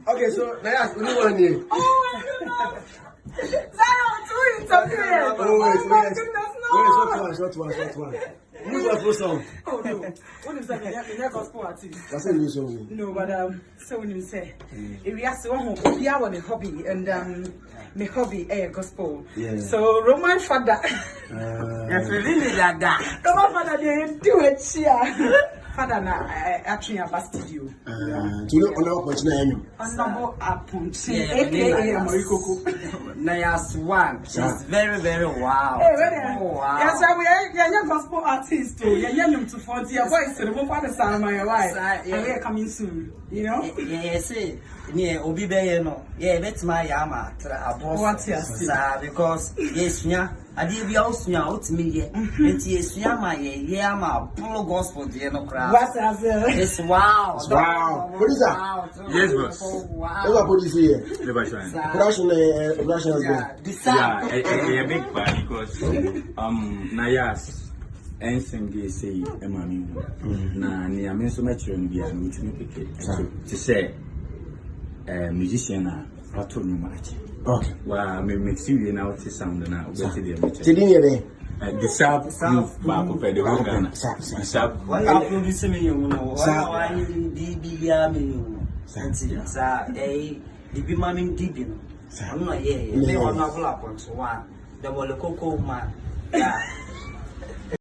Okay, so that's only 1 year. Short one. Who's your first song? Oh no, what is that? You're gospel artist. That's a new song. No, but so when you say, if we ask one who we are on a hobby and my hobby gospel. Yeah. So Roman father. If you really like that. Roman father they do it here. Father na actually a studio. Do you know on our point Honorable Apunchi, Yeah, aka Amorikoko. Nayas one. She's very, very wow. Hey, wait Oh, wow. yes, we are gospel artists too. You're young to 40. Your voice is the father son my wife. And we are coming soon. You know? Yes, near Obi Bayano. Yeah, that's my yama. What yes, because yes, yeah. I did be also out me. It's yes, yama, yama, full gospel, dear no crowd. What has It's wow. Wow. What is that? Wow. Yes, boss. What's up with this here? Liberation. Production has been. Yeah, a big part because Nayas and Senge say Emma na near me so much on the and to say musician or to much. Okay. Well, me mix you now to sound now. Tidini the South back of the whole Ghana. The South. What are you producing? You know, why you DB? The be mammy dipping. I'm not here. They were not up on one. The Molokoko man.